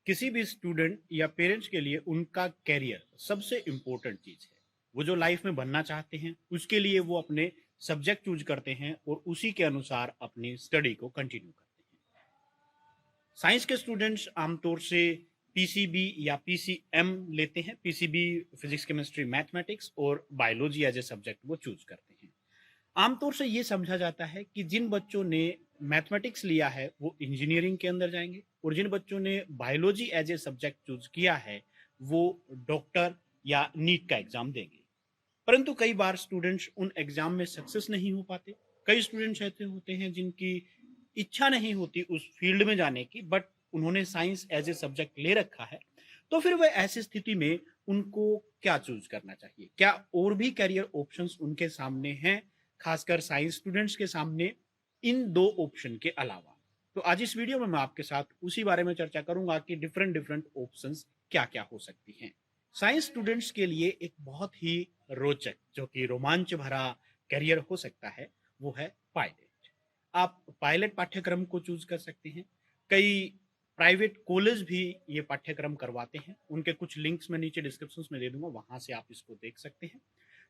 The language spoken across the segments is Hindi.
किसी भी स्टूडेंट या पेरेंट्स के लिए उनका कैरियर सबसे इम्पोर्टेंट चीज़ है। वो जो लाइफ में बनना चाहते हैं उसके लिए वो अपने सब्जेक्ट चूज करते हैं और उसी के अनुसार अपनी स्टडी को कंटिन्यू करते हैं। साइंस के स्टूडेंट्स आमतौर से पीसीबी या पीसीएम लेते हैं। पीसीबी फिजिक्स केमिस्ट्री मैथमेटिक्स और बायोलॉजी एज ए सब्जेक्ट वो चूज करते हैं। आमतौर से ये समझा जाता है कि जिन बच्चों ने मैथमेटिक्स लिया है वो इंजीनियरिंग के अंदर जाएंगे और जिन बच्चों ने biology as a subject choose किया है वो डॉक्टर या नीट का एग्जाम देंगे। परंतु कई बार स्टूडेंट्स उन एग्जाम में सक्सेस नहीं हो पाते। कई स्टूडेंट्स ऐसे होते हैं जिनकी इच्छा नहीं होती उस फील्ड में जाने की, बट उन्होंने साइंस एज ए सब्जेक्ट ले रखा है। तो फिर वह ऐसी स्थिति में उनको क्या चूज करना चाहिए? क्या और भी करियर ऑप्शंस उनके सामने हैं, खासकर साइंस स्टूडेंट्स के सामने, इन दो ऑप्शन के अलावा? तो आज इस वीडियो में मैं आपके साथ उसी बारे में चर्चा करूंगा कि डिफरेंट डिफरेंट ऑप्शंस क्या क्या हो सकती हैं। साइंस स्टूडेंट्स के लिए एक बहुत ही रोचक, जो कि रोमांच भरा करियर हो सकता है, वो है पायलट। आप पायलट पाठ्यक्रम को चूज कर सकते हैं। कई प्राइवेट कॉलेज भी ये पाठ्यक्रम करवाते हैं। उनके कुछ लिंक्स मैं नीचे डिस्क्रिप्शन में दे दूंगा, वहां से आप इसको देख सकते हैं।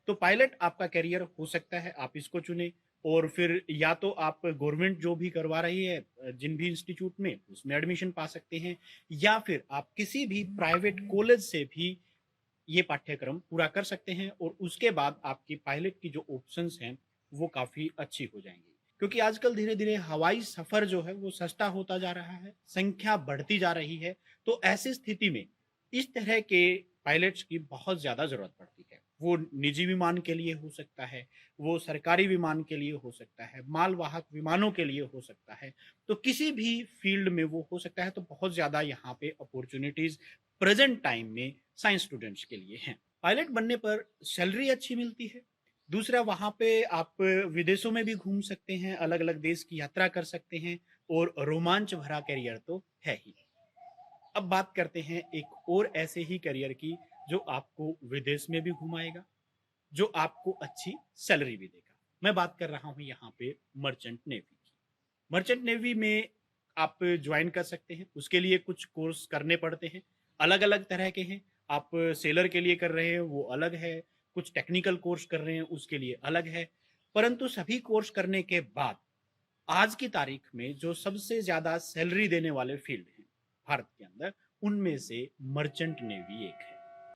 तो पायलट आपका करियर हो सकता है, आप इसको चुने। और फिर या तो आप गवर्नमेंट जो भी करवा रही है जिन भी इंस्टीट्यूट में, उसमें एडमिशन पा सकते हैं, या फिर आप किसी भी प्राइवेट कॉलेज से भी ये पाठ्यक्रम पूरा कर सकते हैं और उसके बाद आपकी पायलट की जो ऑप्शंस हैं वो काफ़ी अच्छी हो जाएंगी। क्योंकि आजकल धीरे धीरे हवाई सफ़र जो है वो सस्ता होता जा रहा है, संख्या बढ़ती जा रही है। तो ऐसी स्थिति में इस तरह के पायलट्स की बहुत ज़्यादा ज़रूरत पड़ती है। वो निजी विमान के लिए हो सकता है, वो सरकारी विमान के लिए हो सकता है, मालवाहक विमानों के लिए हो सकता है। तो किसी भी फील्ड में वो हो सकता है। तो बहुत ज़्यादा यहाँ पे अपॉर्चुनिटीज़ प्रेजेंट टाइम में साइंस स्टूडेंट्स के लिए हैं। पायलट बनने पर सैलरी अच्छी मिलती है। दूसरा, वहाँ पे आप विदेशों में भी घूम सकते हैं, अलग अलग देश की यात्रा कर सकते हैं और रोमांच भरा करियर तो है ही। अब बात करते हैं एक और ऐसे ही करियर की जो आपको विदेश में भी घुमाएगा, जो आपको अच्छी सैलरी भी देगा। मैं बात कर रहा हूँ यहाँ पे मर्चेंट नेवी की। मर्चेंट नेवी में आप ज्वाइन कर सकते हैं। उसके लिए कुछ कोर्स करने पड़ते हैं, अलग अलग तरह के हैं। आप सेलर के लिए कर रहे हैं वो अलग है, कुछ टेक्निकल कोर्स कर रहे हैं उसके लिए अलग है। परंतु सभी कोर्स करने के बाद आज की तारीख में जो सबसे ज्यादा सैलरी देने वाले फील्ड हैं भारत के अंदर, उनमें से मर्चेंट नेवी एक है।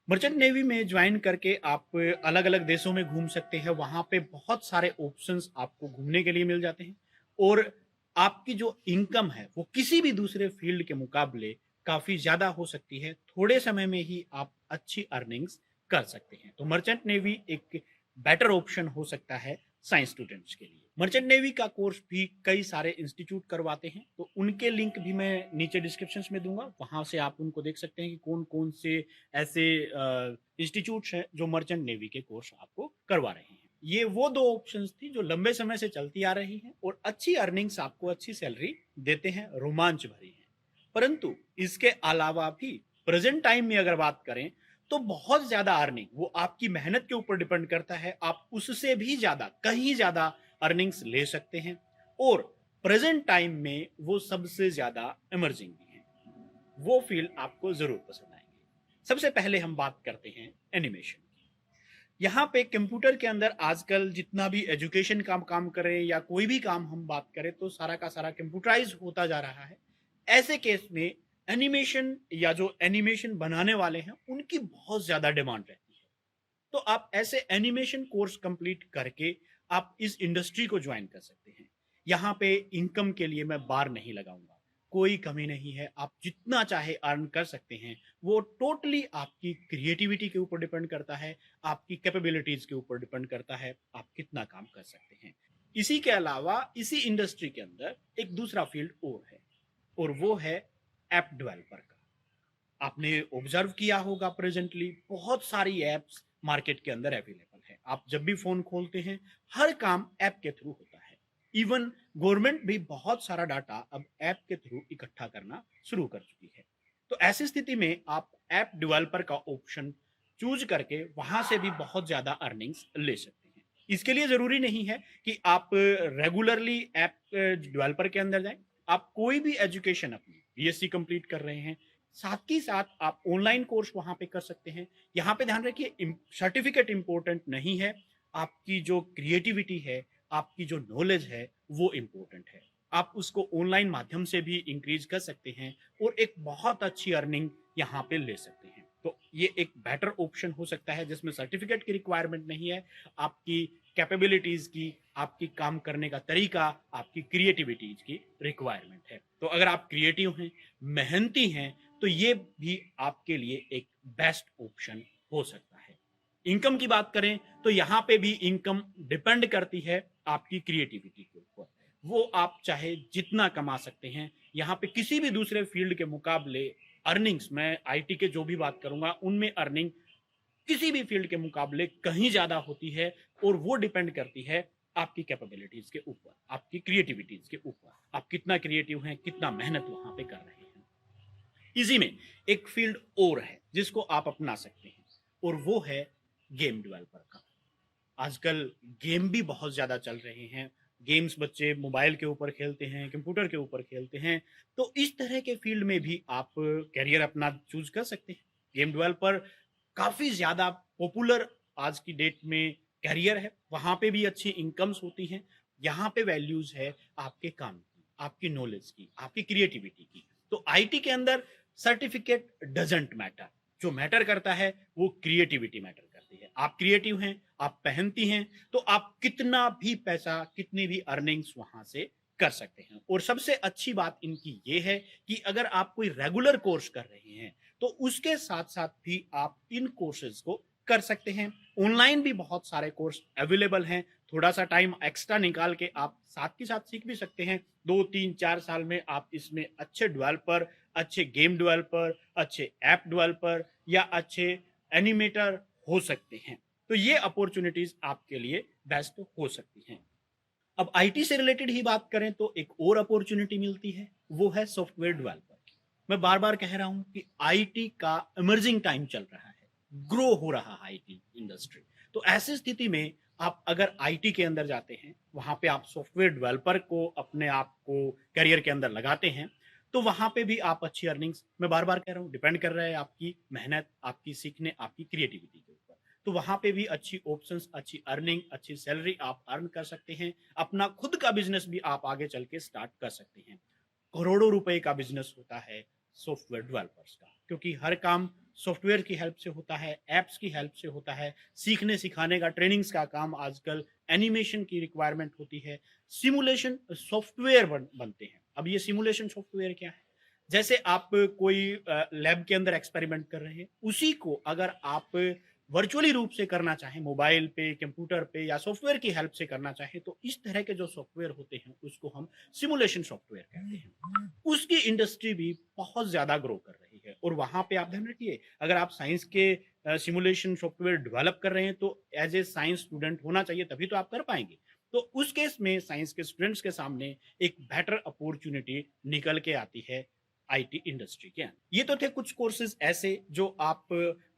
मर्चेंट नेवी में ज्वाइन करके आप अलग अलग देशों में घूम सकते हैं। वहां पे बहुत सारे ऑप्शंस आपको घूमने के लिए मिल जाते हैं और आपकी जो इनकम है वो किसी भी दूसरे फील्ड के मुकाबले काफी ज्यादा हो सकती है। थोड़े समय में ही आप अच्छी अर्निंग्स कर सकते हैं। तो मर्चेंट नेवी एक बेटर ऑप्शन हो सकता है साइंस स्टूडेंट्स के लिए। मर्चेंट नेवी का कोर्स भी कई सारे इंस्टीट्यूट करवाते हैं, तो उनके लिंक भी मैं नीचे डिस्क्रिप्शन में दूंगा, वहां से आप उनको देख सकते हैं कि कौन कौन से ऐसे इंस्टीट्यूट्स हैं जो मर्चेंट नेवी के कोर्स आपको करवा रहे हैं। ये वो दो ऑप्शंस थी जो लंबे समय से चलती आ रही हैं और अच्छी अर्निंग्स आपको अच्छी सैलरी देते हैं, रोमांच भरी है। परंतु इसके अलावा भी प्रेजेंट टाइम में अगर बात करें तो बहुत ज्यादा अर्निंग वो आपकी मेहनत के ऊपर डिपेंड करता है। आप उससे भी ज्यादा, कहीं ज्यादा अर्निंग्स ले सकते हैं और प्रेजेंट टाइम में वो सबसे ज्यादा इमर्जिंग भी है। वो फील्ड आपको जरूर पसंद आएंगे। सबसे पहले हम बात करते हैं एनिमेशन की। यहाँ पे कंप्यूटर के अंदर आजकल जितना भी एजुकेशन का काम करें या कोई भी काम हम बात करें तो सारा का सारा कंप्यूटराइज होता जा रहा है। ऐसे केस में एनिमेशन या जो एनिमेशन बनाने वाले हैं उनकी बहुत ज्यादा डिमांड रहती है। तो आप ऐसे एनिमेशन कोर्स कंप्लीट करके आप इस इंडस्ट्री को ज्वाइन कर सकते हैं। यहाँ पे इनकम के लिए मैं बार नहीं लगाऊंगा, कोई कमी नहीं है। आप जितना चाहे अर्न कर सकते हैं। वो टोटली आपकी क्रिएटिविटी के ऊपर डिपेंड करता है, आपकी कैपेबिलिटीज के ऊपर डिपेंड करता है, आप कितना काम कर सकते हैं। इसी के अलावा इसी इंडस्ट्री के अंदर एक दूसरा फील्ड और है और वो है ऐप डेवलपर का। आपने ऑब्जर्व किया होगा प्रेजेंटली बहुत सारी एप्स मार्केट के अंदर अवेलेबल है। आप जब भी फोन खोलते हैं हर काम ऐप के थ्रू होता है। इवन गवर्नमेंट भी बहुत सारा डाटा अब ऐप के थ्रू इकट्ठा करना शुरू कर चुकी है। तो ऐसी स्थिति में आप ऐप डेवलपर का ऑप्शन चूज करके वहां से भी बहुत ज्यादा अर्निंग्स ले सकते हैं। इसके लिए जरूरी नहीं है कि आप रेगुलरली ऐप डेवलपर के अंदर जाएं। आप कोई भी एजुकेशन अपनी बीएससी कंप्लीट कर रहे हैं, साथ ही साथ आप ऑनलाइन कोर्स वहां पे कर सकते हैं। यहाँ पे ध्यान रखिए, सर्टिफिकेट इंपॉर्टेंट नहीं है, आपकी जो क्रिएटिविटी है, आपकी जो नॉलेज है, वो इंपॉर्टेंट है। आप उसको ऑनलाइन माध्यम से भी इंक्रीज कर सकते हैं और एक बहुत अच्छी अर्निंग यहाँ पे ले सकते हैं। तो ये एक बेटर ऑप्शन हो सकता है जिसमें सर्टिफिकेट की रिक्वायरमेंट नहीं है, आपकी कैपेबिलिटीज की, आपकी काम करने का तरीका, आपकी क्रिएटिविटीज की रिक्वायरमेंट है। तो अगर आप क्रिएटिव हैं, मेहनती हैं, तो ये भी आपके लिए एक बेस्ट ऑप्शन हो सकता है। इनकम की बात करें तो यहाँ पे भी इनकम डिपेंड करती है आपकी क्रिएटिविटी के ऊपर। वो आप चाहे जितना कमा सकते हैं, यहाँ पे किसी भी दूसरे फील्ड के मुकाबले अर्निंग्स, मैं आईटी के जो भी बात करूंगा उनमें अर्निंग किसी भी फील्ड के मुकाबले कहीं ज्यादा होती है, और वो डिपेंड करती है आपकी कैपेबिलिटीज के ऊपर, आपकी क्रिएटिविटीज के ऊपर, आप कितना क्रिएटिव हैं, कितना मेहनत वहां पे कर रहे हैं। इसी में एक फील्ड और है जिसको आप अपना सकते हैं, और वो है गेम डेवलपर का। आजकल गेम भी बहुत ज्यादा चल रहे हैं, गेम्स बच्चे मोबाइल के ऊपर खेलते हैं, कंप्यूटर के ऊपर खेलते हैं। तो इस तरह के फील्ड में भी आप कैरियर अपना चूज कर सकते हैं। गेम डेवलपर काफी ज्यादा पॉपुलर आज की डेट में कैरियर है, वहां पे भी अच्छी इनकम्स होती हैं। यहाँ पे वैल्यूज है आपके काम की, आपकी नॉलेज की, आपकी क्रिएटिविटी की। तो आईटी के अंदर सर्टिफिकेट डजेंट मैटर, जो मैटर करता है वो क्रिएटिविटी मैटर करती है। आप क्रिएटिव हैं, आप मेहनती हैं, तो आप कितना भी पैसा, कितनी भी अर्निंग्स वहां से कर सकते हैं। और सबसे अच्छी बात इनकी ये है कि अगर आप कोई रेगुलर कोर्स कर रहे हैं तो उसके साथ साथ भी आप इन कोर्सेज को कर सकते हैं। ऑनलाइन भी बहुत सारे कोर्स अवेलेबल हैं, थोड़ा सा टाइम एक्स्ट्रा निकाल के आप साथ के साथ सीख भी सकते हैं। 2 3 4 साल में आप इसमें अच्छे डेवलपर, अच्छे गेम डेवलपर, अच्छे ऐप डेवलपर या अच्छे एनिमेटर हो सकते हैं। तो ये अपॉर्चुनिटीज आपके लिए बेस्ट हो सकती हैं। अब आईटी से रिलेटेड ही बात करें तो एक और अपॉर्चुनिटी मिलती है, वो है सॉफ्टवेयर डेवलपर की। मैं बार बार कह रहा हूं कि आईटी का इमर्जिंग टाइम चल रहा है, ग्रो हो रहा है आईटी इंडस्ट्री। तो ऐसी स्थिति में आप अगर आईटी के अंदर जाते हैं, वहां पे आप सॉफ्टवेयर डेवलपर को अपने आप को करियर के अंदर लगाते हैं, तो वहां पे भी आप अच्छी अर्निंग्स, मैं बार बार कह रहा हूं, डिपेंड कर रहा है आपकी मेहनत, आपकी सीखने, आपकी क्रिएटिविटी के ऊपर। तो वहां पे भी अच्छी ऑप्शंस, अच्छी अर्निंग, अच्छी सैलरी आप अर्न कर सकते हैं। अपना खुद का बिजनेस भी आप आगे चल के स्टार्ट कर सकते हैं। करोड़ों रुपए का बिजनेस होता है सॉफ्टवेयर डेवलपर्स का, क्योंकि हर काम सॉफ्टवेयर की हेल्प से होता है, एप्स की हेल्प से होता है। सीखने सिखाने का, ट्रेनिंग्स का काम आजकल, एनिमेशन की रिक्वायरमेंट होती है, सिमुलेशन सॉफ्टवेयर बनते हैं। अब ये सिमुलेशन सॉफ्टवेयर क्या है? जैसे आप कोई लैब के अंदर एक्सपेरिमेंट कर रहे हैं, उसी को अगर आप वर्चुअली रूप से करना चाहें, मोबाइल पे, कंप्यूटर पे या सॉफ्टवेयर की हेल्प से करना चाहें, तो इस तरह के जो सॉफ्टवेयर होते हैं उसको हम सिमुलेशन सॉफ्टवेयर कहते हैं। उसकी इंडस्ट्री भी बहुत ज्यादा ग्रो कर रही है, और वहां पे आप ध्यान रखिए, अगर आप साइंस के सिमुलेशन सॉफ्टवेयर डेवलप कर रहे हैं तो एज ए साइंस स्टूडेंट होना चाहिए, तभी तो आप कर पाएंगे। तो उस केस में साइंस के स्टूडेंट्स के सामने एक बेटर अपॉर्चुनिटी निकल के आती है आईटी इंडस्ट्री के अंदर। ये तो थे कुछ कोर्सेज ऐसे जो आप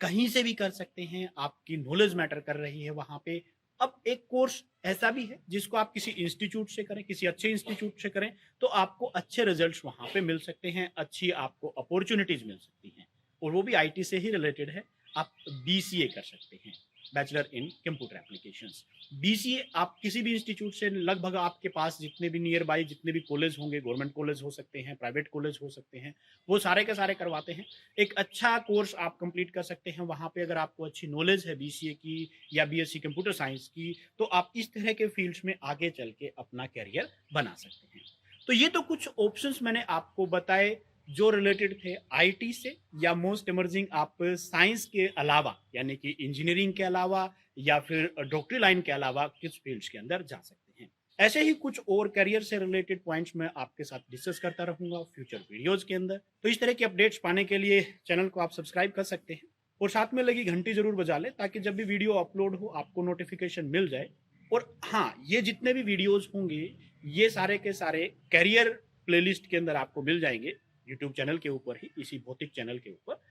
कहीं से भी कर सकते हैं, आपकी नॉलेज मैटर कर रही है वहां पे। अब एक कोर्स ऐसा भी है जिसको आप किसी इंस्टीट्यूट से करें, किसी अच्छे इंस्टीट्यूट से करें, तो आपको अच्छे रिजल्ट्स वहां पे मिल सकते हैं, अच्छी आपको अपॉर्चुनिटीज मिल सकती हैं, और वो भी आईटी से ही रिलेटेड है। आप बीसीए कर सकते हैं, bachelor in computer applications. BCA आप किसी भी इंस्टीट्यूट से, लगभग आपके पास जितने भी नियर बाई जितने भी कॉलेज होंगे, गवर्नमेंट कॉलेज हो सकते हैं, प्राइवेट कॉलेज हो सकते हैं, वो सारे के सारे करवाते हैं। एक अच्छा कोर्स आप कंप्लीट कर सकते हैं वहां पे, अगर आपको अच्छी नॉलेज है बीसीए की या बीएससी कंप्यूटर साइंस की, तो आप इस तरह के फील्ड्स में आगे चल के अपना कैरियर बना सकते हैं। तो ये तो कुछ ऑप्शंस मैंने आपको बताए जो रिलेटेड थे आईटी से, या मोस्ट इमर्जिंग आप साइंस के अलावा, यानी कि इंजीनियरिंग के अलावा या फिर डॉक्टरी लाइन के अलावा किस फील्ड्स के अंदर जा सकते हैं। ऐसे ही कुछ और करियर से रिलेटेड पॉइंट्स मैं आपके साथ डिस्कस करता रहूंगा फ्यूचर वीडियोज के अंदर। तो इस तरह की अपडेट्स पाने के लिए चैनल को आप सब्सक्राइब कर सकते हैं, और साथ में लगी घंटी जरूर बजा लें, ताकि जब भी वीडियो अपलोड हो आपको नोटिफिकेशन मिल जाए। और हाँ, ये जितने भी वीडियोज होंगे ये सारे के सारे कैरियर प्लेलिस्ट के अंदर आपको मिल जाएंगे, यूट्यूब चैनल के ऊपर ही, इसी भौतिक चैनल के ऊपर।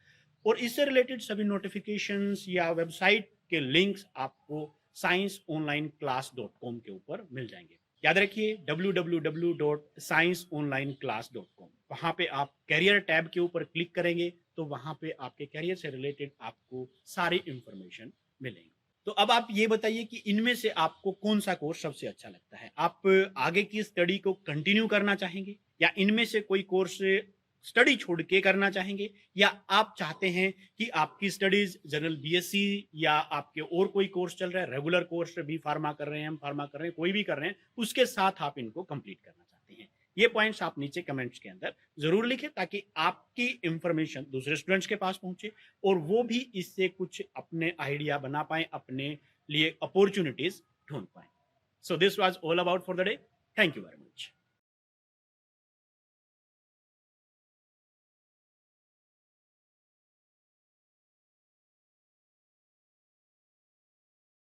और इससे रिलेटेड सभी नोटिफिकेशंस या वेबसाइट के लिंक्स आपको scienceonlineclass.com के ऊपर मिल जाएंगे। याद रखिए www.scienceonlineclass.com। वहां पे आप कैरियर टैब के ऊपर क्लिक करेंगे तो वहां पे आपके कैरियर से रिलेटेड आपको सारी इंफॉर्मेशन मिलेंगी। तो अब आप ये बताइए कि इनमें से आपको कौन सा कोर्स सबसे अच्छा लगता है? आप आगे की स्टडी को कंटिन्यू करना चाहेंगे या इनमें से कोई कोर्स स्टडी छोड़ के करना चाहेंगे, या आप चाहते हैं कि आपकी स्टडीज जनरल बीएससी या आपके और कोई कोर्स चल रहा है, रेगुलर कोर्स भी फार्मा कर रहे हैं, हम फार्मा कर रहे हैं, कोई भी कर रहे हैं, उसके साथ आप इनको कंप्लीट करना चाहते हैं? ये पॉइंट्स आप नीचे कमेंट्स के अंदर जरूर लिखें ताकि आपकी इंफॉर्मेशन दूसरे स्टूडेंट्स के पास पहुंचे और वो भी इससे कुछ अपने आइडिया बना पाए, अपने लिए अपॉर्चुनिटीज ढूंढ पाए। So this was all about for the day. Thank you very much.